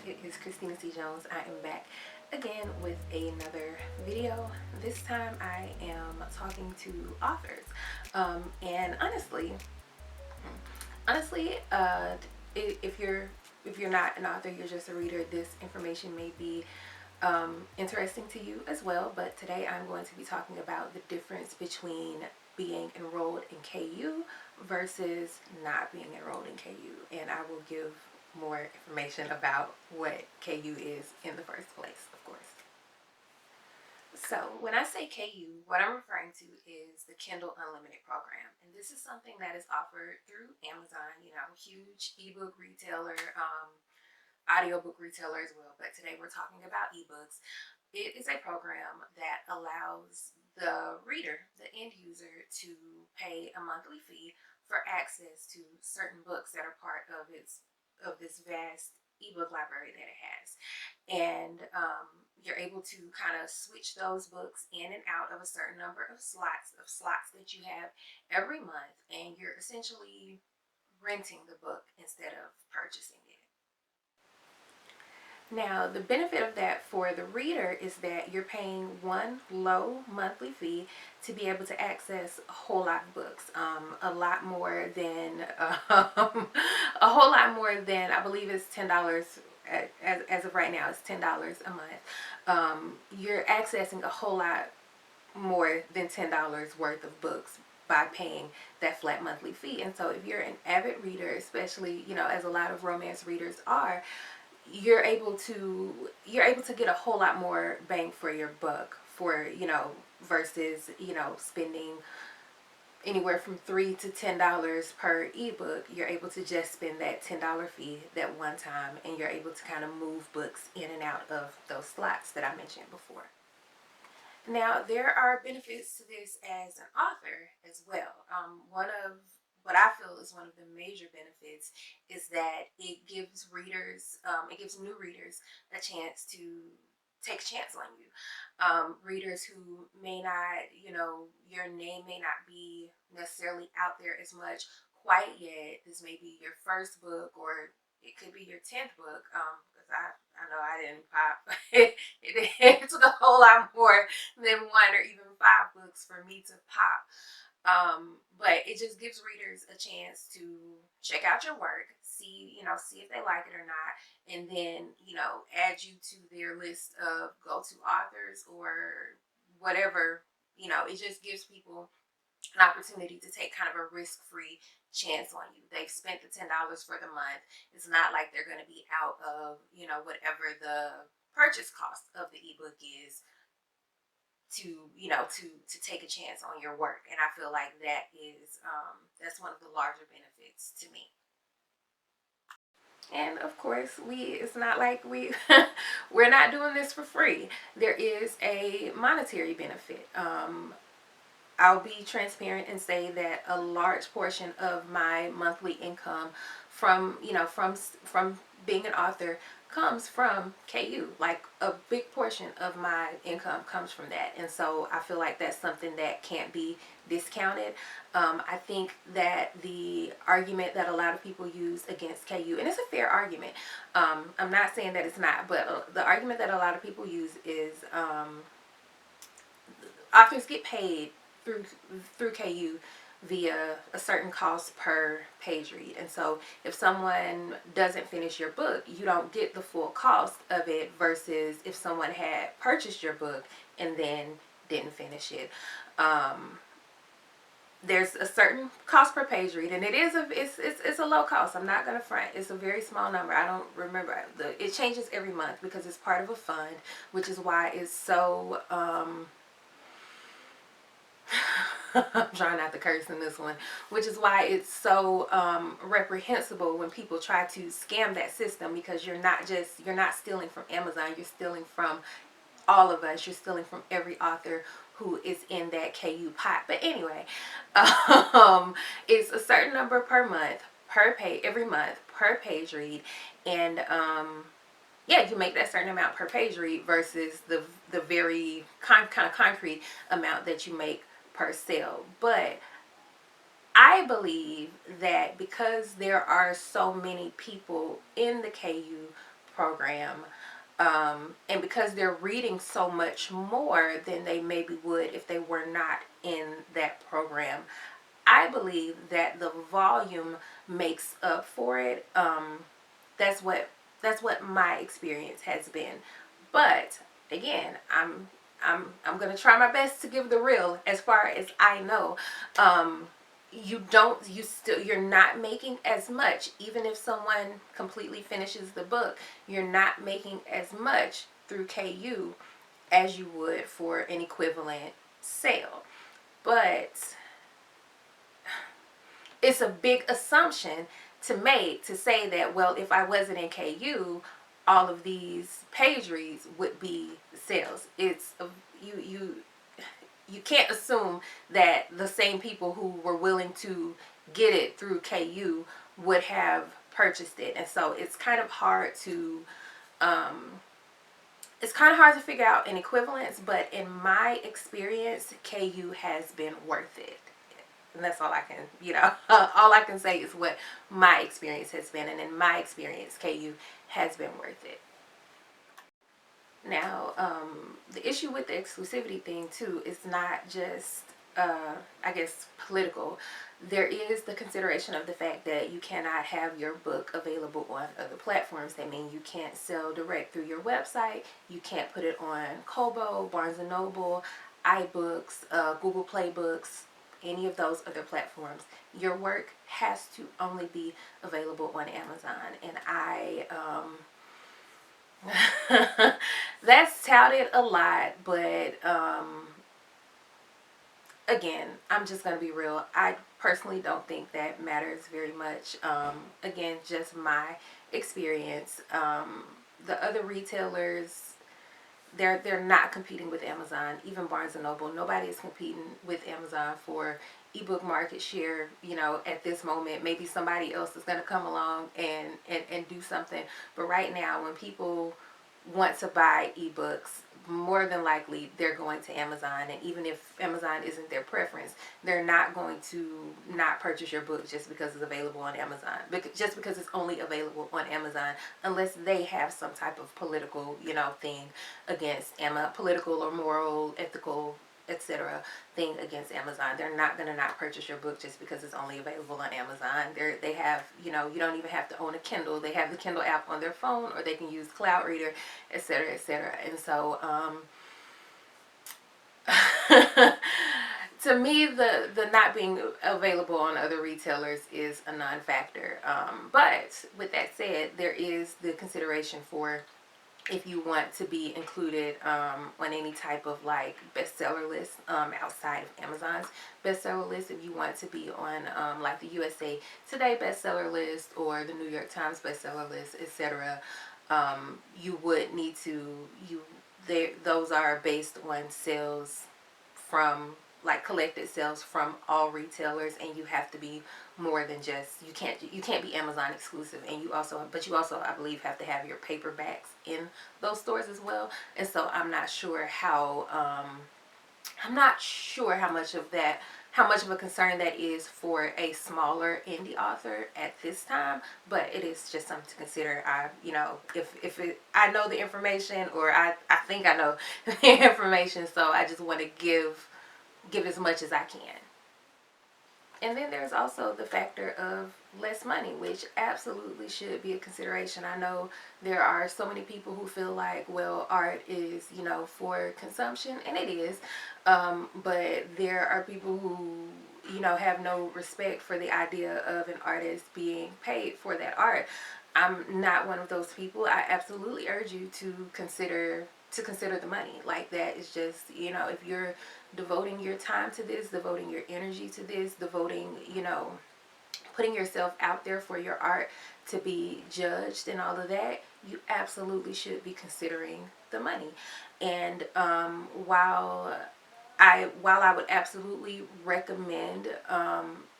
It is Christina C. Jones. I am back again with another video. This time I am talking to authors. And honestly, if you're not an author, you're just a reader, this information may be interesting to you as well. But today I'm going to be talking about the difference between being enrolled in KU versus not being enrolled in KU, and I will give more information about what KU is in the first place, of course. So when I say KU, what I'm referring to is the Kindle Unlimited program. And this is something that is offered through Amazon, huge ebook retailer, audiobook retailer as well. But today we're talking about ebooks. It is a program that allows the reader, the end user, to pay a monthly fee for access to certain books that are part of this vast ebook library that it has. And you're able to kind of switch those books in and out of a certain number of slots that you have every month, and you're essentially renting the book instead of purchasing it. Now, the benefit of that for the reader is that you're paying one low monthly fee to be able to access a whole lot of books, a lot more than a whole lot more than, I believe it's $10 as of right now. It's $10 a month. You're accessing a whole lot more than $10 worth of books by paying that flat monthly fee. And so if you're an avid reader, especially as a lot of romance readers are, you're able to get a whole lot more bang for your buck for versus spending anywhere from $3 to $10 per ebook. You're able to just spend that $10 fee that one time, and you're able to kind of move books in and out of those slots that I mentioned before. Now, there are benefits to this as an author as well. One of what I feel is one of the major benefits is that it gives new readers a chance to take a chance on you. Readers who may not, your name may not be necessarily out there as much quite yet. This may be your first book, or it could be your 10th book. Because I know I didn't pop. It took a whole lot more than one or even five books for me to pop. But it just gives readers a chance to check out your work, see if they like it or not, and then, add you to their list of go-to authors or whatever. It just gives people an opportunity to take kind of a risk-free chance on you. They've spent the $10 for the month. It's not like they're going to be out of, whatever the purchase cost of the ebook is to take a chance on your work. And I feel like that's one of the larger benefits to me. And of course, it's not like we're not doing this for free. There is a monetary benefit. I'll be transparent and say that a large portion of my monthly income from being an author comes from KU. Like, a big portion of my income comes from that, and so I feel like that's something that can't be discounted. I think that the argument that a lot of people use against KU, and it's a fair argument, I'm not saying that it's not, but the argument that a lot of people use is authors get paid through KU via a certain cost per page read. And so if someone doesn't finish your book, you don't get the full cost of it, versus if someone had purchased your book and then didn't finish it. There's a certain cost per page read, and it's a low cost. I'm not gonna front. It's a very small number. I don't remember. It changes every month because it's part of a fund, which is why it's so I'm trying not to curse in this one, which is why it's so reprehensible when people try to scam that system, because you're not stealing from Amazon, you're stealing from all of us. You're stealing from every author who is in that KU pot. But anyway, it's a certain number per month, every month, per page read, and yeah, you make that certain amount per page read versus the very kind of concrete amount that you make per sale. But I believe that because there are so many people in the KU program, and because they're reading so much more than they maybe would if they were not in that program, I believe that the volume makes up for it. That's what that's what my experience has been. But again, I'm gonna try my best to give the real as far as I know. You're not making as much even if someone completely finishes the book. You're not making as much through KU as you would for an equivalent sale. But it's a big assumption to make to say that, well, if I wasn't in KU, all of these page reads would be sales. You can't assume that the same people who were willing to get it through KU would have purchased it. And so um, it's kind of hard to figure out an equivalence, but in my experience, KU has been worth it. And that's all I can, all I can say is what my experience has been. And in my experience, KU has been worth it. Now, the issue with the exclusivity thing too is not just, I guess, political. There is the consideration of the fact that you cannot have your book available on other platforms. That means you can't sell direct through your website. You can't put it on Kobo, Barnes and Noble, iBooks, Google Play Books, any of those other platforms. Your work has to only be available on Amazon. And that's touted a lot, but again, I'm just going to be real. I personally don't think that matters very much. Again, just my experience. The other retailers, they're not competing with Amazon. Even Barnes and Noble, nobody is competing with Amazon for ebook market share. At this moment, maybe somebody else is going to come along and do something. But right now, when people want to buy ebooks, more than likely they're going to Amazon. And even if Amazon isn't their preference, they're not going to not purchase your book just because it's available on Amazon, just because it's only available on Amazon, unless they have some type of political thing against political or moral, ethical, etc. thing against Amazon. They're not going to not purchase your book just because it's only available on Amazon. They have, you don't even have to own a Kindle. They have the Kindle app on their phone, or they can use Cloud Reader, etc., etc. And so, to me, the not being available on other retailers is a non-factor. But with that said, there is the consideration for if you want to be included on any type of like bestseller list outside of Amazon's bestseller list. If you want to be on like the USA Today bestseller list or the New York Times bestseller list, etc., you would need to those are based on sales from, like, collected sales from all retailers, and you have to be more than just, you can't be Amazon exclusive, and you also I believe have to have your paperbacks in those stores as well. And so I'm not sure how how much of a concern that is for a smaller indie author at this time, but it is just something to consider. I know the information, or I think I know the information, so I just want to give as much as I can. And then there's also the factor of less money, which absolutely should be a consideration. I know there are so many people who feel like, well, art is, for consumption, and it is. But there are people who, have no respect for the idea of an artist being paid for that art. I'm not one of those people. I absolutely urge you to consider the money. Like, that is just, if you're devoting your time to this, devoting your energy to this, putting yourself out there for your art to be judged and all of that, you absolutely should be considering the money. And while I would absolutely recommend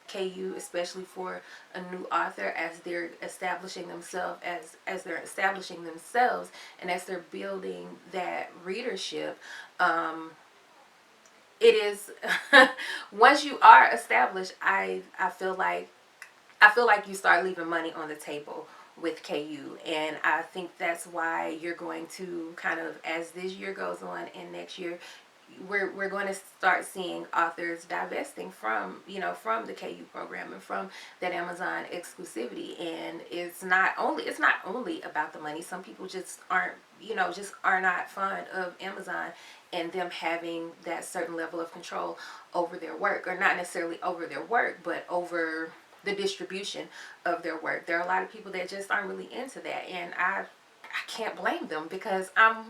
KU, especially for a new author, as they're establishing themselves, and as they're building that readership, it is once you are established, I feel like you start leaving money on the table with KU. And I think that's why you're going to kind of, as this year goes on and next year, we're going to start seeing authors divesting from, from the KU program and from that Amazon exclusivity. And it's not only about the money. Some people just aren't, just are not fond of Amazon and them having that certain level of control over their work, or not necessarily over their work, but over the distribution of their work. There are a lot of people that just aren't really into that, and I can't blame them, because I'm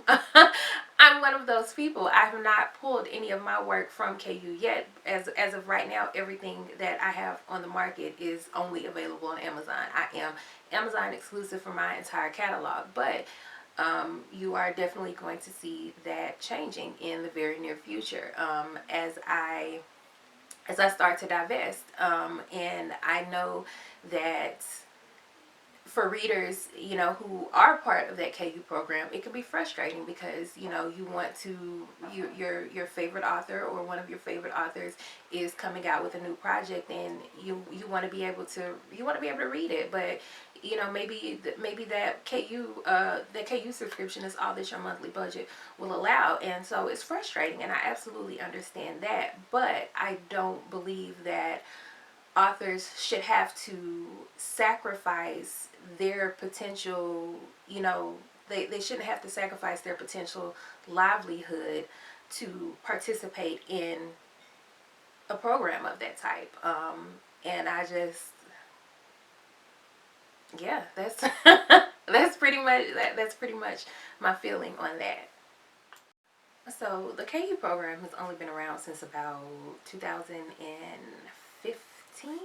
I'm one of those people. I have not pulled any of my work from KU yet. As of right now, everything that I have on the market is only available on Amazon. I am Amazon exclusive for my entire catalog, but you are definitely going to see that changing in the very near future, as I start to divest. And I know that for readers, who are part of that KU program, it can be frustrating, because, you want to, your favorite author, or one of your favorite authors is coming out with a new project, and you want to be able to read it, but maybe that KU subscription is all that your monthly budget will allow, and so it's frustrating, and I absolutely understand that. But I don't believe that authors should have to sacrifice their potential, they shouldn't have to sacrifice their potential livelihood to participate in a program of that type. And I just, yeah, that's that's pretty much my feeling on that. So the KU program has only been around since about 2015.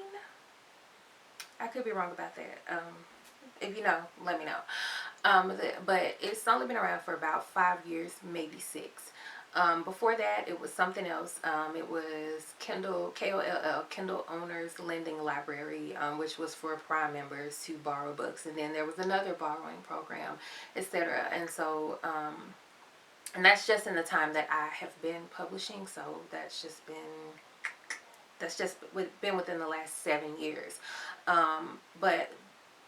I could be wrong about that. If you know, let me know. But it's only been around for about 5 years, maybe 6. Before that, it was something else. It was Kindle, KOLL, Kindle Owners Lending Library, which was for Prime members to borrow books. And then there was another borrowing program, etc. And so, and that's just in the time that I have been publishing. So that's just been within the last 7 years. But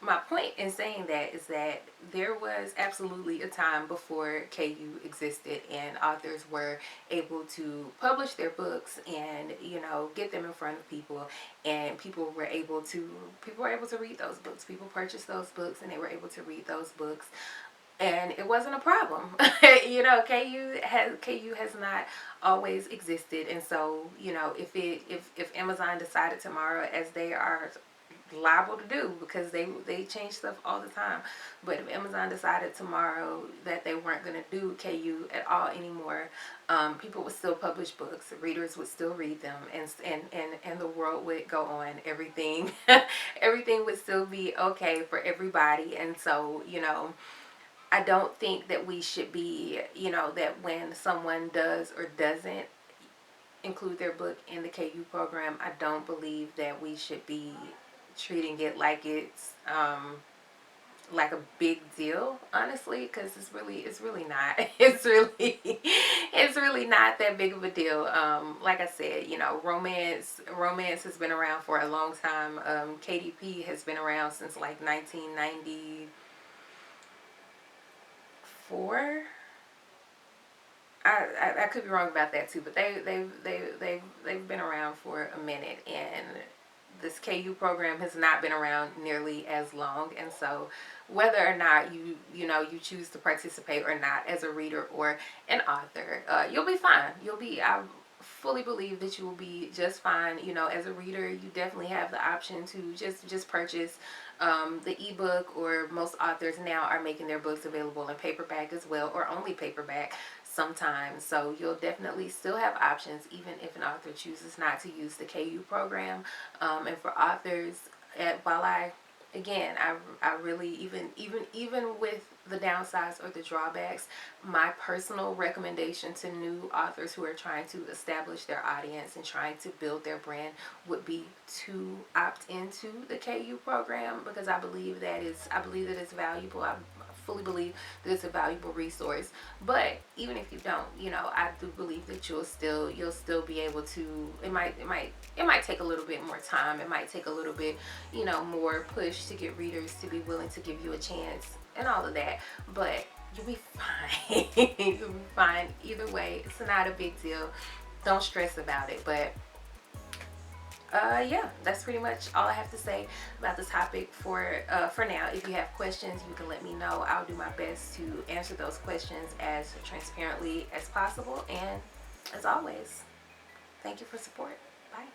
my point in saying that is that there was absolutely a time before KU existed, and authors were able to publish their books and get them in front of people, and people were able to read those books. People purchased those books, and they were able to read those books, and it wasn't a problem. KU has not always existed, and so if Amazon decided tomorrow, as they are liable to do, because they change stuff all the time, but if Amazon decided tomorrow that they weren't going to do KU at all anymore, people would still publish books, readers would still read them, and the world would go on. Everything everything would still be okay for everybody. And so I don't think that we should be, that when someone does or doesn't include their book in the KU program, I don't believe that we should be treating it like it's like a big deal, honestly, because it's really not. It's really not that big of a deal. Like I said, romance has been around for a long time. KDP has been around since like 1994. I could be wrong about that too, but they've been around for a minute, and this KU program has not been around nearly as long. And so whether or not you choose to participate or not as a reader or an author, you'll be fine. I fully believe that you will be just fine. As a reader, you definitely have the option to just purchase the ebook, or most authors now are making their books available in paperback as well, or only paperback sometimes. So you'll definitely still have options, even if an author chooses not to use the KU program. And for authors, while I really, even with the downsides or the drawbacks, my personal recommendation to new authors who are trying to establish their audience and trying to build their brand would be to opt into the KU program, because I believe that it's valuable. I fully believe that it's a valuable resource. But even if you don't, you know, I do believe that you'll still be able to. It might take a little bit more time. It might take a little bit, you know, more push to get readers to be willing to give you a chance and all of that. But you'll be fine. You'll be fine either way. It's not a big deal. Don't stress about it. But yeah, that's pretty much all I have to say about this topic for now. If you have questions, you can let me know. I'll do my best to answer those questions as transparently as possible. And as always, thank you for support. Bye.